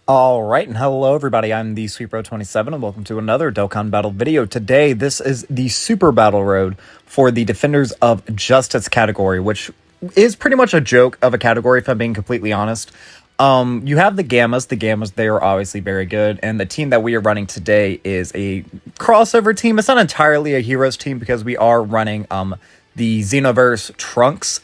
Alright, and hello everybody, I'm the SweetBro27 and welcome to another Dokkan Battle video. Today, this is the Super Battle Road for the Defenders of Justice category, which is pretty much a joke of a category if I'm being completely honest. You have the Gammas, they are obviously very good, and the team that we are running today is a crossover team. It's not entirely a Heroes team because we are running the Xenoverse Trunks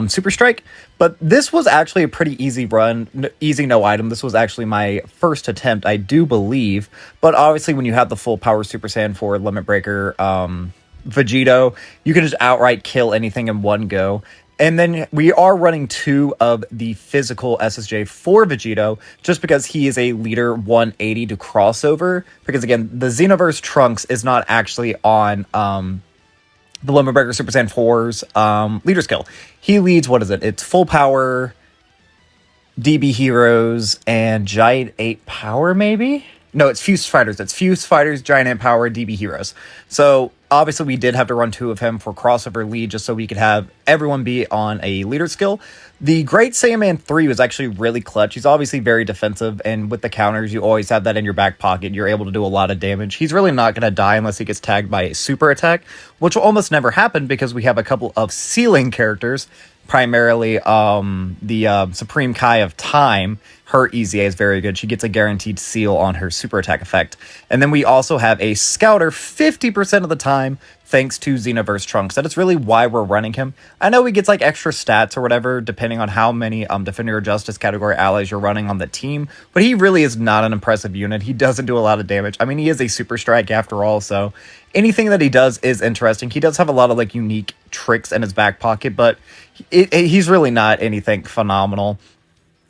Super Strike. But this was actually a pretty easy run, easy no item. This was actually my first attempt, I do believe. But obviously, when you have the full power Super Saiyan for Limit Breaker Vegito, you can just outright kill anything in one go. And then we are running two of the physical SSJ for Vegito, just because he is a leader 180 to crossover. Because again, the Xenoverse Trunks is not actually on the Limit Breaker Super Saiyan 4's leader skill. He leads, what is it? It's full power, DB Heroes, and Giant 8 power, maybe? No, it's Fused Fighters. It's Fused Fighters, Giant 8 power, DB Heroes. So, obviously, we did have to run two of him for crossover lead, just so we could have everyone be on a leader skill. The Great Saiyaman 3 was actually really clutch. He's obviously very defensive, and with the counters, you always have that in your back pocket. You're able to do a lot of damage. He's really not going to die unless he gets tagged by a super attack, which will almost never happen because we have a couple of ceiling characters, primarily the Supreme Kai of Time. Her EZA is very good. She gets a guaranteed seal on her super attack effect. And then we also have a Scouter 50% of the time, thanks to Xenoverse Trunks. That is really why we're running him. I know he gets like extra stats or whatever, depending on how many Defender of Justice category allies you're running on the team, but he really is not an impressive unit. He doesn't do a lot of damage. I mean, he is a super strike after all, so anything that he does is interesting. He does have a lot of like unique tricks in his back pocket, but he's really not anything phenomenal.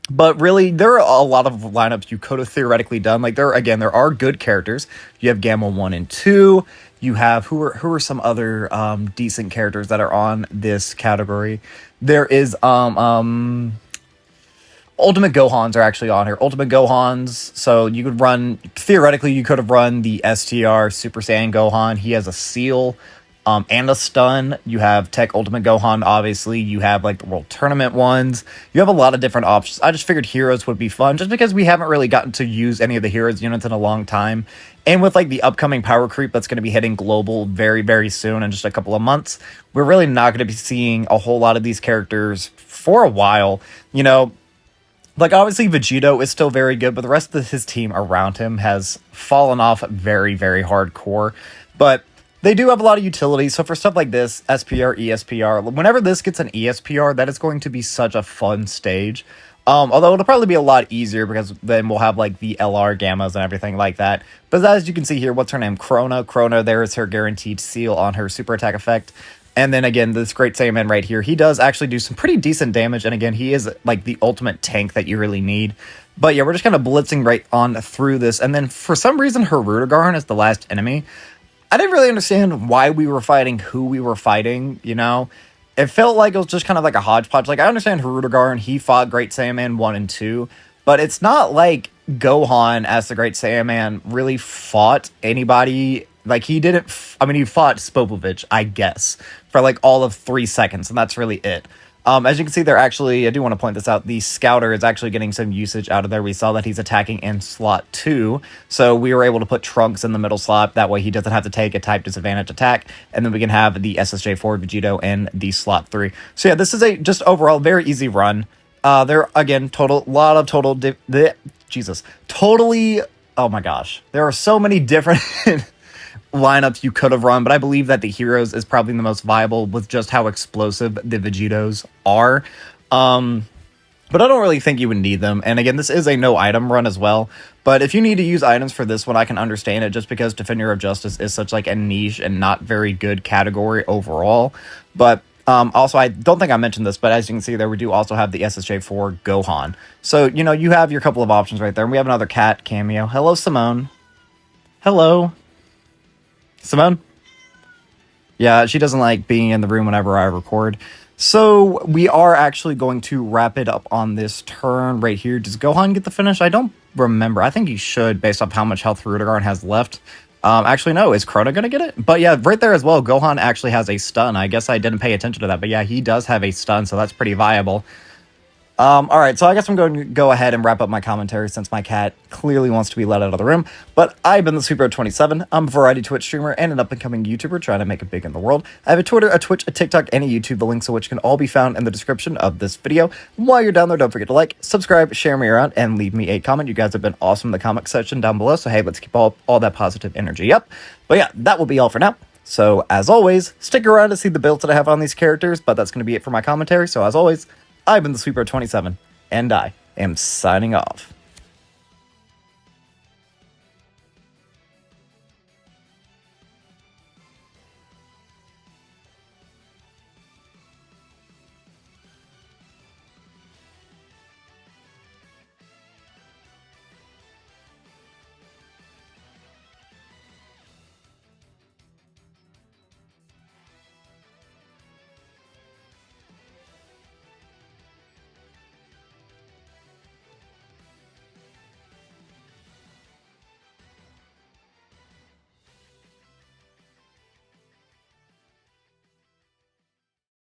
But really, there are a lot of lineups you could have theoretically done. Like, there are good characters. You have Gamma 1 and 2. You have, who are some other decent characters that are on this category? There is, Ultimate Gohans are actually on here. Ultimate Gohans, so you could run, theoretically, you could have run the STR Super Saiyan Gohan. He has a seal. And a stun. You have Tech Ultimate Gohan, obviously. You have like the World Tournament ones. You have a lot of different options. I just figured Heroes would be fun, just because we haven't really gotten to use any of the Heroes units in a long time. And with like the upcoming power creep that's going to be hitting global very, very soon in just a couple of months, we're really not going to be seeing a whole lot of these characters for a while. You know, like obviously Vegito is still very good, but the rest of his team around him has fallen off very, very hardcore. But they do have a lot of utility, so for stuff like this, SPR, ESPR, whenever this gets an ESPR, that is going to be such a fun stage. Although it'll probably be a lot easier because then we'll have like the LR Gammas and everything like that. But as you can see here, what's her name? Krona, there is her guaranteed seal on her super attack effect. And then again, this Great Saiyaman right here, he does actually do some pretty decent damage. And again, he is like the ultimate tank that you really need. But yeah, we're just kind of blitzing right on through this. And then for some reason, Hirudegarn is the last enemy. I didn't really understand why we were fighting who we were fighting, you know? It felt like it was just kind of like a hodgepodge. Like, I understand Hirudegarn, he fought Great Saiyaman 1 and 2, but it's not like Gohan as the Great Saiyaman really fought anybody. Like, he didn't, he fought Spopovich, I guess, for like all of 3 seconds, and that's really it. As you can see, they're actually, I do want to point this out, the Scouter is actually getting some usage out of there. We saw that he's attacking in slot 2, so we were able to put Trunks in the middle slot. That way he doesn't have to take a type disadvantage attack, and then we can have the SSJ for Vegito in the slot 3. So yeah, this is a just overall very easy run. There, again, totally, oh my gosh. There are so many different lineups you could have run, but I believe that the Heroes is probably the most viable with just how explosive the Vegitos are. But I don't really think you would need them. And again, this is a no item run as well. But if you need to use items for this one, I can understand it, just because Defender of Justice is such like a niche and not very good category overall. But also, I don't think I mentioned this, but as you can see there, we do also have the SSJ4 Gohan. So, you know, you have your couple of options right there. And we have another cat cameo. Hello, Simone. Hello. Simone? Yeah, she doesn't like being in the room whenever I record. So we are actually going to wrap it up on this turn right here. Does Gohan get the finish? I don't remember. I think he should, based off how much health Hirudegarn has left. Actually, no. Is Krona going to get it? But yeah, right there as well, Gohan actually has a stun. I guess I didn't pay attention to that. But yeah, he does have a stun, so that's pretty viable. All right, so I guess I'm going to go ahead and wrap up my commentary since my cat clearly wants to be let out of the room. But I've been the Sweetbro27. I'm a variety Twitch streamer and an up-and-coming YouTuber trying to make it big in the world. I have a Twitter, a Twitch, a TikTok, and a YouTube, the links of which can all be found in the description of this video. While you're down there, don't forget to like, subscribe, share me around, and leave me a comment. You guys have been awesome in the comment section down below, so hey, let's keep all that positive energy up. But yeah, that will be all for now. So, as always, stick around to see the builds that I have on these characters, but that's going to be it for my commentary. So, as always, I've been the Sweetbro27, and I am signing off.